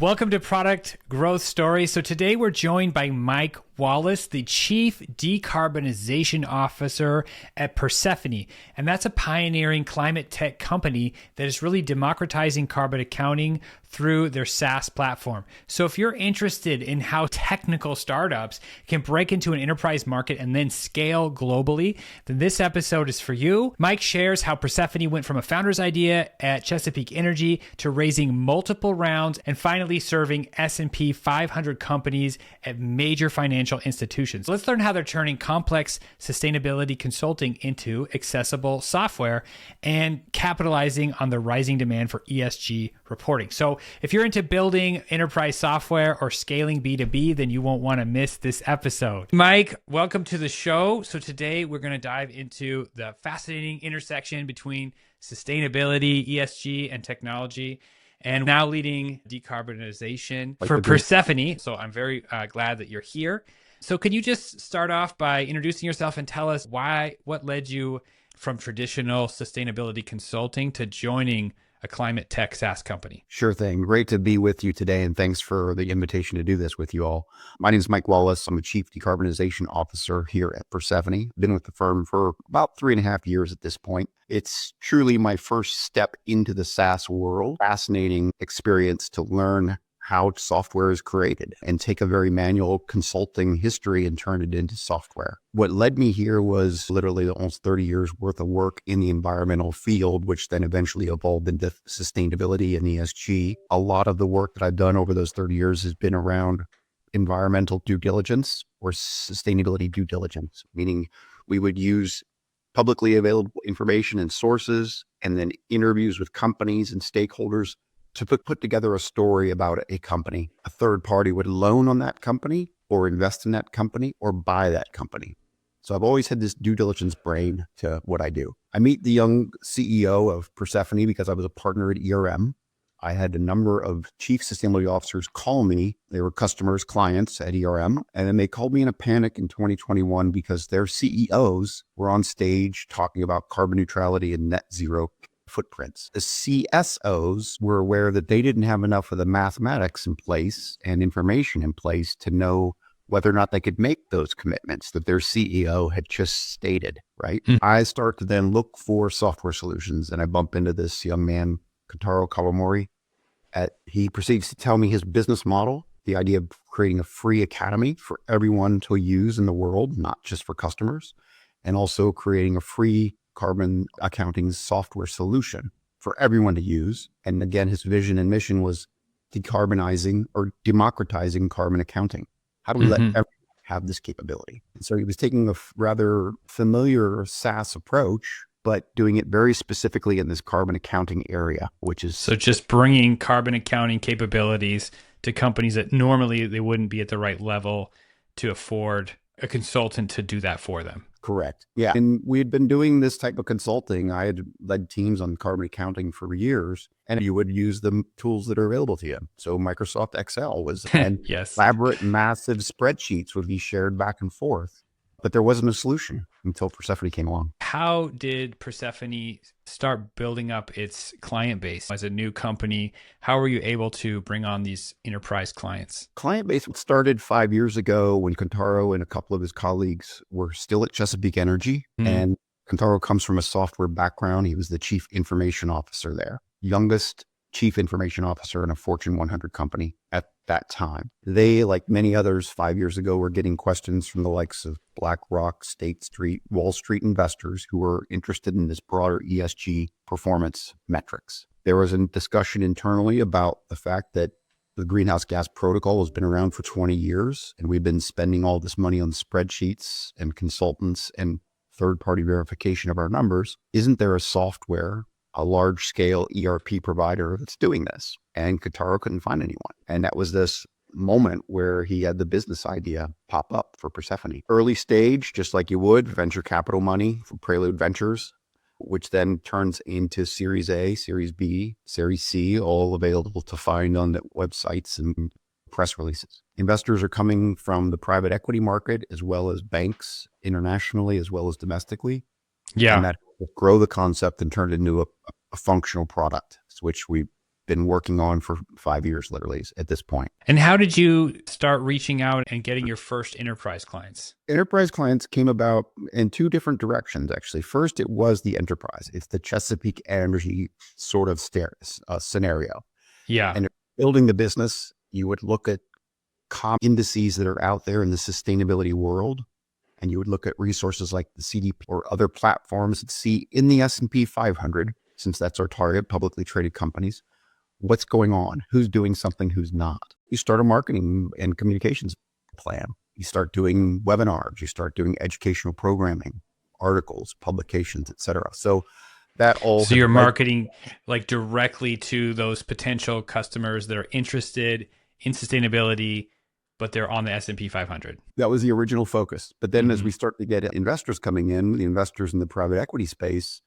Welcome to Product Growth Story. So today we're joined by Mike Wallace, the Chief Decarbonization Officer at Persefoni. And that's a pioneering climate tech company that is really democratizing carbon accounting through their SaaS platform. So if you're interested in how technical startups can break into an enterprise market and then scale globally, then this episode is for you. Mike shares how Persefoni went from a founder's idea at Chesapeake Energy to raising multiple rounds and finally serving S&P 500 companies at major financial institutions. Let's learn how they're turning complex sustainability consulting into accessible software and capitalizing on the rising demand for ESG reporting. So if you're into building enterprise software or scaling B2B, then you won't want to miss this episode. Mike, welcome to the show. So today we're going to dive into the fascinating intersection between sustainability, ESG, and technology, and now leading decarbonization for Persefoni. So I'm very glad that you're here. So can you just start off by introducing yourself and tell us what led you from traditional sustainability consulting to joining a climate tech SaaS company? Sure thing. Great to be with you today, and thanks for the invitation to do this with you all. My name is Mike Wallace. I'm a Chief Decarbonization Officer here at Persefoni. Been with the firm for about 3.5 years at this point. It's truly my first step into the SaaS world. Fascinating experience to learn how software is created and take a very manual consulting history and turn it into software. What led me here was literally almost 30 years worth of work in the environmental field, which then eventually evolved into sustainability and ESG. A lot of the work that I've done over those 30 years has been around environmental due diligence or sustainability due diligence, meaning we would use publicly available information and sources and then interviews with companies and stakeholders to put together a story about a company. A third party would loan on that company or invest in that company or buy that company. So I've always had this due diligence brain to what I do. I meet the young CEO of Persefoni because I was a partner at ERM. I had a number of chief sustainability officers call me. They were customers, clients at ERM. And then they called me in a panic in 2021 because their CEOs were on stage talking about carbon neutrality and net zero footprints. The CSOs were aware that they didn't have enough of the mathematics in place and information in place to know whether or not they could make those commitments that their CEO had just stated, right? I start to then look for software solutions, and I bump into this young man, Kentaro Kawamori. He proceeds to tell me his business model, the idea of creating a free academy for everyone to use in the world, not just for customers, and also creating a free carbon accounting software solution for everyone to use. And again, his vision and mission was decarbonizing or democratizing carbon accounting. How do we let everyone have this capability? And so he was taking a rather familiar SaaS approach, but doing it very specifically in this carbon accounting area, which is... So just bringing carbon accounting capabilities to companies that normally they wouldn't be at the right level to afford a consultant to do that for them. Correct. Yeah. And we had been doing this type of consulting. I had led teams on carbon accounting for years, and you would use the tools that are available to you. So Microsoft Excel was, and yes, elaborate, massive spreadsheets would be shared back and forth. But there wasn't a solution until Persefoni came along. How did Persefoni start building up its client base as a new company? How were you able to bring on these enterprise clients? Client base started 5 years ago when Kentaro and a couple of his colleagues were still at Chesapeake Energy. And Kentaro comes from a software background. He was the chief information officer there, youngest chief information officer in a Fortune 100 company at that time. They, like many others 5 years ago, were getting questions from the likes of BlackRock, State Street, Wall Street investors who were interested in this broader ESG performance metrics. There was a discussion internally about the fact that the greenhouse gas protocol has been around for 20 years, and we've been spending all this money on spreadsheets and consultants and third-party verification of our numbers. Isn't there a software, a large-scale ERP provider that's doing this? And Kentaro couldn't find anyone. And that was this moment where he had the business idea pop up for Persefoni. Early stage, just like you would, venture capital money from Prelude Ventures, which then turns into Series A, Series B, Series C, all available to find on the websites and press releases. Investors are coming from the private equity market, as well as banks internationally, as well as domestically. Yeah. And that will grow the concept and turn it into a functional product, which we been working on for 5 years, literally, at this point. And how did you start reaching out and getting your first enterprise clients? Enterprise clients came about in two different directions, actually. First, it was the enterprise. It's the Chesapeake Energy sort of scenario. Yeah. And building the business, you would look at common indices that are out there in the sustainability world, and you would look at resources like the CDP or other platforms that see in the S&P 500, since that's our target, publicly traded companies, what's going on, who's doing something, who's not. You start a marketing and communications plan. You start doing webinars, you start doing educational programming, articles, publications, etc. So that all. So you're marketing like directly to those potential customers that are interested in sustainability, but they're on the S&P 500. That was the original focus. But then as we start to get investors coming in, the investors in the private equity space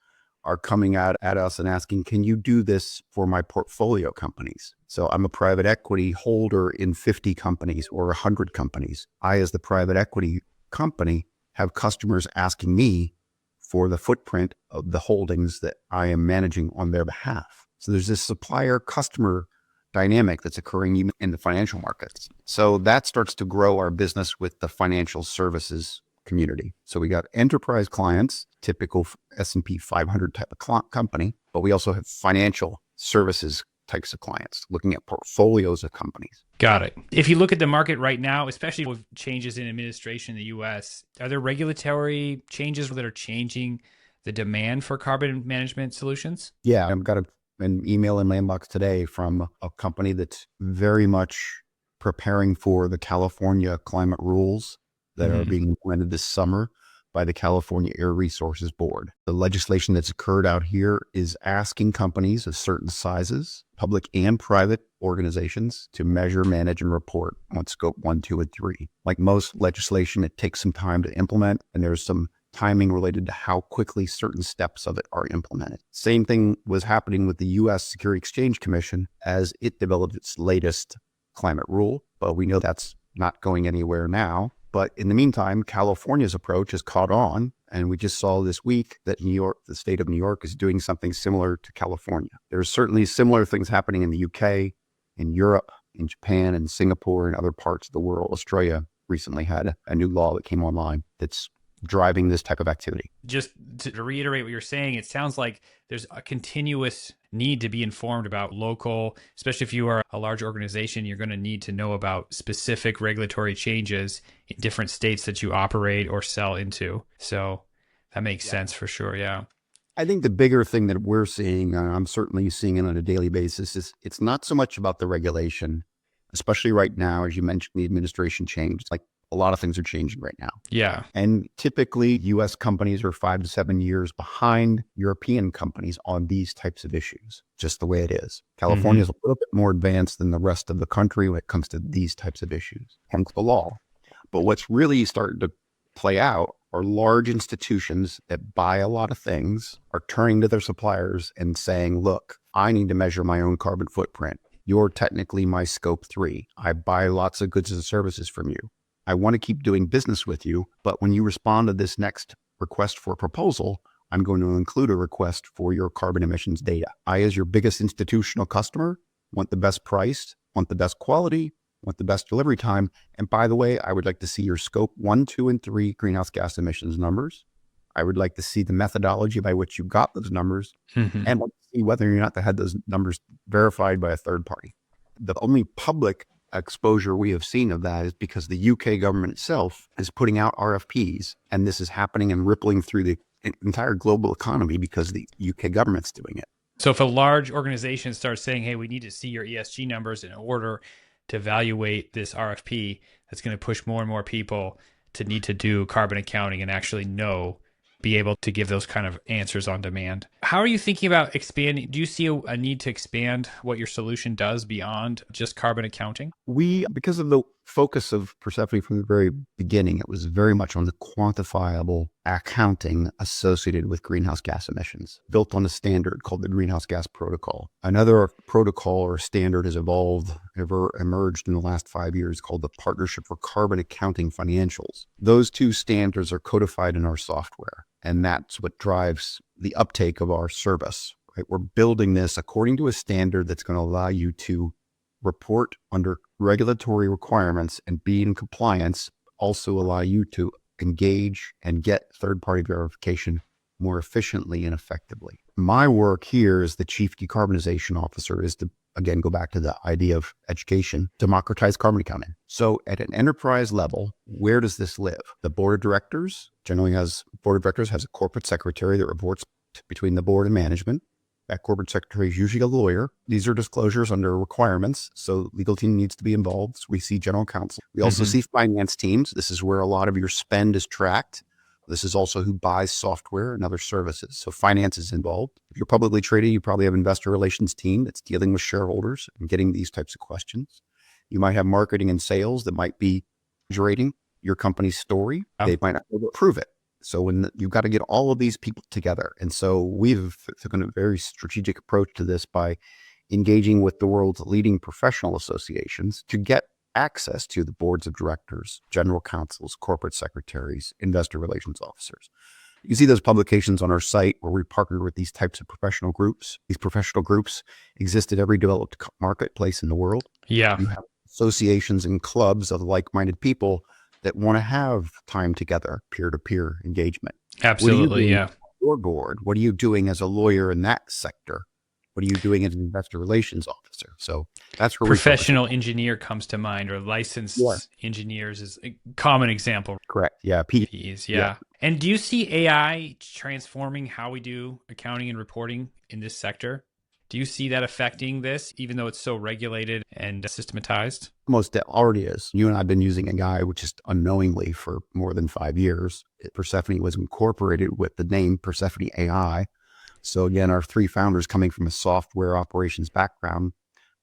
are coming at us and asking, can you do this for my portfolio companies? So I'm a private equity holder in 50 companies or 100 companies. I, as the private equity company, have customers asking me for the footprint of the holdings that I am managing on their behalf. So there's this supplier-customer dynamic that's occurring even in the financial markets. So that starts to grow our business with the financial services community. So we got enterprise clients, typical S&P 500 type of company, but we also have financial services types of clients looking at portfolios of companies. Got it. If you look at the market right now, especially with changes in administration in the US, are there regulatory changes that are changing the demand for carbon management solutions? Yeah, I've got an email in my inbox today from a company that's very much preparing for the California climate rules that are being implemented this summer by the California Air Resources Board. The legislation that's occurred out here is asking companies of certain sizes, public and private organizations, to measure, manage, and report on scope 1, 2, and 3. Like most legislation, it takes some time to implement, and there's some timing related to how quickly certain steps of it are implemented. Same thing was happening with the U.S. Securities Exchange Commission as it developed its latest climate rule, but we know that's not going anywhere now. But in the meantime, California's approach has caught on, and we just saw this week that New York, the state of New York, is doing something similar to California. There's certainly similar things happening in the UK, in Europe, in Japan, and Singapore, and other parts of the world. Australia recently had a new law that came online that's driving this type of activity. Just to reiterate what you're saying, it sounds like there's a continuous need to be informed about local, especially if you are a large organization, you're going to need to know about specific regulatory changes in different states that you operate or sell into. So that makes sense for sure. Yeah. I think the bigger thing that we're seeing, I'm certainly seeing it on a daily basis, is it's not so much about the regulation, especially right now, as you mentioned, the administration change. Like a lot of things are changing right now. Yeah. And typically US companies are 5 to 7 years behind European companies on these types of issues, just the way it is. California is a little bit more advanced than the rest of the country when it comes to these types of issues, hence the law. But what's really starting to play out are large institutions that buy a lot of things are turning to their suppliers and saying, look, I need to measure my own carbon footprint. You're technically my scope 3. I buy lots of goods and services from you. I want to keep doing business with you, but when you respond to this next request for a proposal, I'm going to include a request for your carbon emissions data. I, as your biggest institutional customer, want the best price, want the best quality, want the best delivery time. And by the way, I would like to see your scope 1, 2, and 3 greenhouse gas emissions numbers. I would like to see the methodology by which you got those numbers and want to see whether or not they had those numbers verified by a third party. The only public exposure we have seen of that is because the UK government itself is putting out RFPs, and this is happening and rippling through the entire global economy because the UK government's doing it. So if a large organization starts saying, hey, we need to see your ESG numbers in order to evaluate this RFP, that's going to push more and more people to need to do carbon accounting and actually be able to give those kind of answers on demand. How are you thinking about expanding? Do you see a need to expand what your solution does beyond just carbon accounting? Because of the focus of Persefoni from the very beginning, it was very much on the quantifiable accounting associated with greenhouse gas emissions, built on a standard called the Greenhouse Gas Protocol. Another protocol or standard has emerged in the last 5 years called the Partnership for Carbon Accounting Financials. Those two standards are codified in our software, and that's what drives the uptake of our service. right? We're building this according to a standard that's going to allow you to report under regulatory requirements and be in compliance, also allow you to engage and get third-party verification more efficiently and effectively. My work here as the Chief Decarbonization Officer is to, again, go back to the idea of education, democratize carbon accounting. So at an enterprise level, where does this live? The board of directors has a corporate secretary that reports between the board and management. That corporate secretary is usually a lawyer. These are disclosures under requirements, so legal team needs to be involved. We see general counsel. We also see finance teams. This is where a lot of your spend is tracked. This is also who buys software and other services. So finance is involved. If you're publicly traded, you probably have investor relations team that's dealing with shareholders and getting these types of questions. You might have marketing and sales that might be curating your company's story. They might not be able to prove it. So you've got to get all of these people together. And so we've taken a very strategic approach to this by engaging with the world's leading professional associations to get access to the boards of directors, general counsels, corporate secretaries, investor relations officers. You see those publications on our site where we partner with these types of professional groups. These professional groups exist at every developed marketplace in the world. Yeah. You have associations and clubs of like-minded people that want to have time together, peer-to-peer engagement. Absolutely, yeah. Your board, what are you doing as a lawyer in that sector? What are you doing as an investor relations officer? So that's where professional engineer comes to mind, or licensed engineers is a common example. Correct. Yeah. PEs, yeah. And do you see AI transforming how we do accounting and reporting in this sector? Do you see that affecting this, even though it's so regulated and systematized? Most already is. You and I have been using AI, which is unknowingly for more than 5 years. Persefoni was incorporated with the name Persefoni AI. So again, our three founders coming from a software operations background,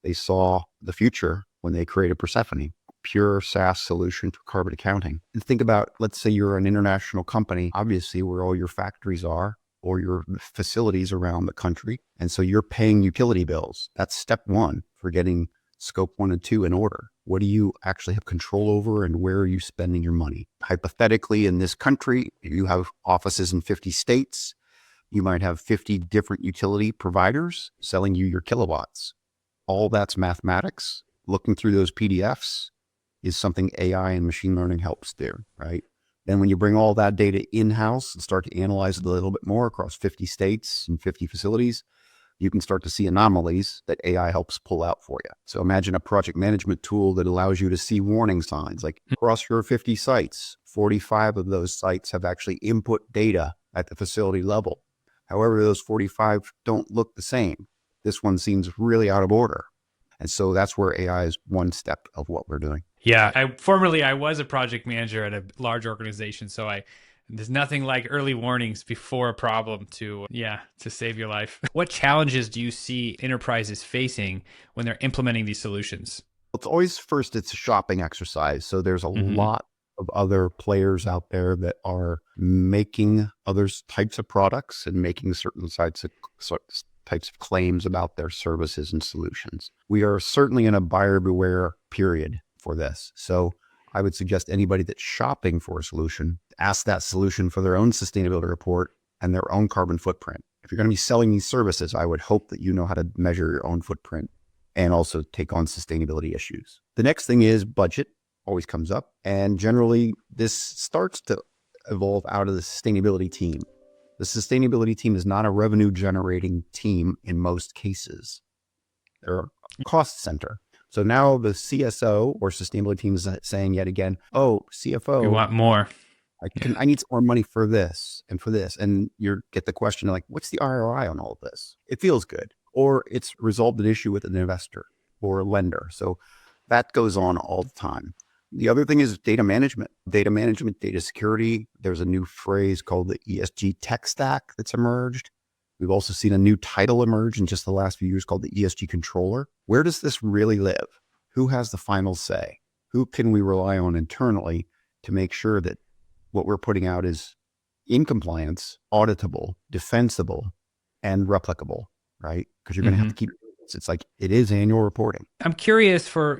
they saw the future when they created Persefoni, pure SaaS solution to carbon accounting. And think about, let's say you're an international company, obviously where all your factories are, or your facilities around the country. And so you're paying utility bills. That's step one for getting scope 1 and 2 in order. What do you actually have control over and where are you spending your money? Hypothetically, in this country, you have offices in 50 states. You might have 50 different utility providers selling you your kilowatts. All that's mathematics. Looking through those PDFs is something AI and machine learning helps do, right? Then when you bring all that data in-house and start to analyze it a little bit more across 50 states and 50 facilities, you can start to see anomalies that AI helps pull out for you. So imagine a project management tool that allows you to see warning signs, like across your 50 sites, 45 of those sites have actually input data at the facility level. However, those 45 don't look the same. This one seems really out of order. And so that's where AI is one step of what we're doing. Yeah, I was a project manager at a large organization, so there's nothing like early warnings before a problem to save your life. What challenges do you see enterprises facing when they're implementing these solutions? It's always it's a shopping exercise. So there's a lot of other players out there that are making other types of products and making certain types of claims about their services and solutions. We are certainly in a buyer beware period for this. So I would suggest anybody that's shopping for a solution, ask that solution for their own sustainability report and their own carbon footprint. If you're going to be selling these services, I would hope that you know how to measure your own footprint and also take on sustainability issues. The next thing is budget, always comes up. And generally, this starts to evolve out of the sustainability team. The sustainability team is not a revenue generating team in most cases. They're a cost center. So now the CSO or sustainability team is saying yet again, oh, CFO, we want more. I need some more money for this and for this. And you get the question like, what's the ROI on all of this? It feels good. Or it's resolved an issue with an investor or a lender. So that goes on all the time. The other thing is data management, data security. There's a new phrase called the ESG tech stack that's emerged. We've also seen a new title emerge in just the last few years called the ESG controller. Where does this really live? Who has the final say? Who can we rely on internally to make sure that what we're putting out is in compliance, auditable, defensible, and replicable, right? Because you're going to have to keep it's like it is annual reporting. I'm curious for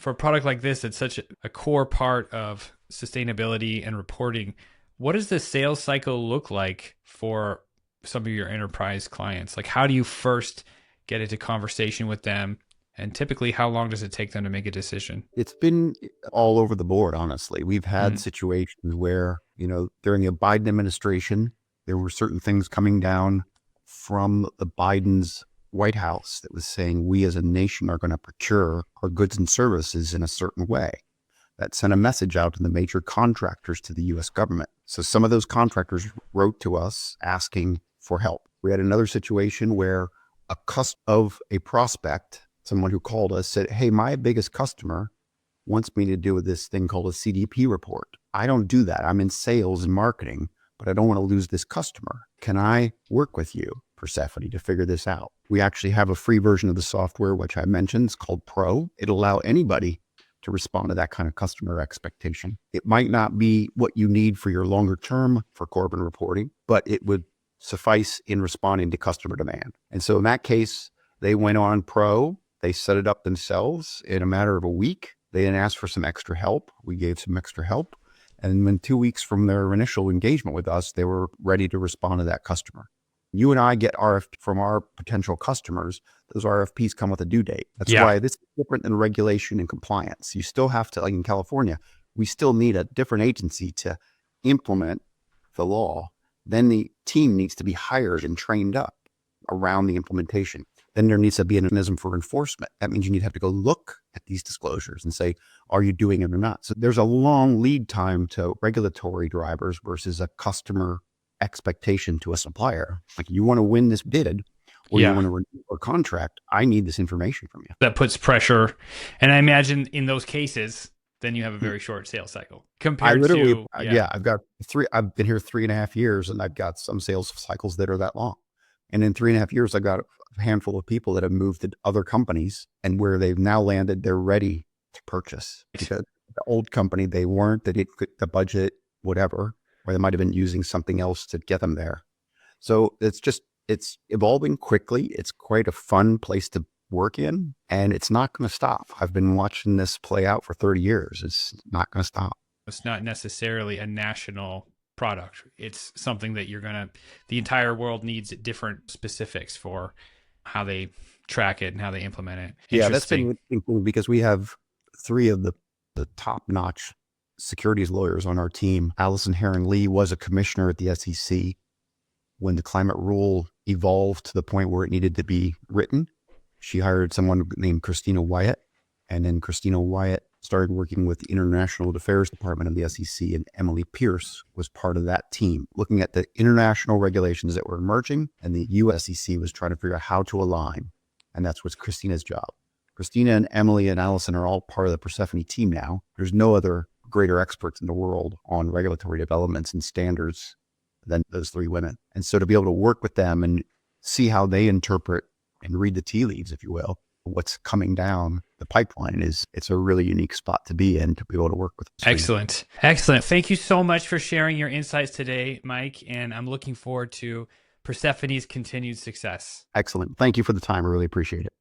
a product like this, that's such a core part of sustainability and reporting. What does the sales cycle look like for some of your enterprise clients? Like, how do you first get into conversation with them? And typically, how long does it take them to make a decision? It's been all over the board, honestly. We've had Mm. situations where, during the Biden administration, there were certain things coming down from the Biden's White House that was saying we as a nation are going to procure our goods and services in a certain way. That sent a message out to the major contractors to the U.S. government. So some of those contractors wrote to us asking for help. We had another situation where of a prospect, someone who called us, said, hey, my biggest customer wants me to do this thing called a CDP report. I don't do that. I'm in sales and marketing, but I don't want to lose this customer. Can I work with you, Persefoni, to figure this out? We actually have a free version of the software, which I mentioned. It's called Pro. It'll allow anybody to respond to that kind of customer expectation. It might not be what you need for your longer term for Corbin reporting, but it would suffice in responding to customer demand. And so in that case, they went on Pro. They set it up themselves in a matter of a week. They didn't ask for some extra help. We gave some extra help. And when 2 weeks from their initial engagement with us, they were ready to respond to that customer. You and I get RFP from our potential customers. Those RFPs come with a due date. That's why this is different than regulation and compliance. You still have to, like in California, we still need a different agency to implement the law. Then the team needs to be hired and trained up around the implementation. Then there needs to be a mechanism for enforcement. That means you need to have to go look at these disclosures and say, are you doing it or not? So there's a long lead time to regulatory drivers versus a customer expectation to a supplier. Like, you want to win this bid or you want to renew a contract, I need this information from you. That puts pressure. And I imagine in those cases, then you have a very short sales cycle compared to. I've been here 3.5 years and I've got some sales cycles that are that long. And in 3.5 years, I've got a handful of people that have moved to other companies, and where they've now landed, they're ready to purchase. Because the old company, they didn't get the budget, whatever, or they might have been using something else to get them there. So it's evolving quickly. It's quite a fun place to work in, and it's not going to stop. I've been watching this play out for 30 years. It's not going to stop. It's not necessarily a national product. It's something that the entire world needs different specifics for how they track it and how they implement it. Yeah, that's been interesting because we have 3 of the top-notch securities lawyers on our team. Allison Herring-Lee was a commissioner at the SEC when the climate rule evolved to the point where it needed to be written. She hired someone named Christina Wyatt, and then Christina Wyatt started working with the International Affairs Department of the SEC, and Emily Pierce was part of that team, looking at the international regulations that were emerging, and the US SEC was trying to figure out how to align, and that's what's Christina's job. Christina and Emily and Allison are all part of the Persefoni team now. There's no other greater experts in the world on regulatory developments and standards than those 3 women. And so to be able to work with them and see how they interpret and read the tea leaves, if you will, what's coming down the pipeline, it's a really unique spot to be in, to be able to work with them. Excellent. Thank you so much for sharing your insights today, Mike. And I'm looking forward to Persefoni's continued success. Excellent. Thank you for the time. I really appreciate it.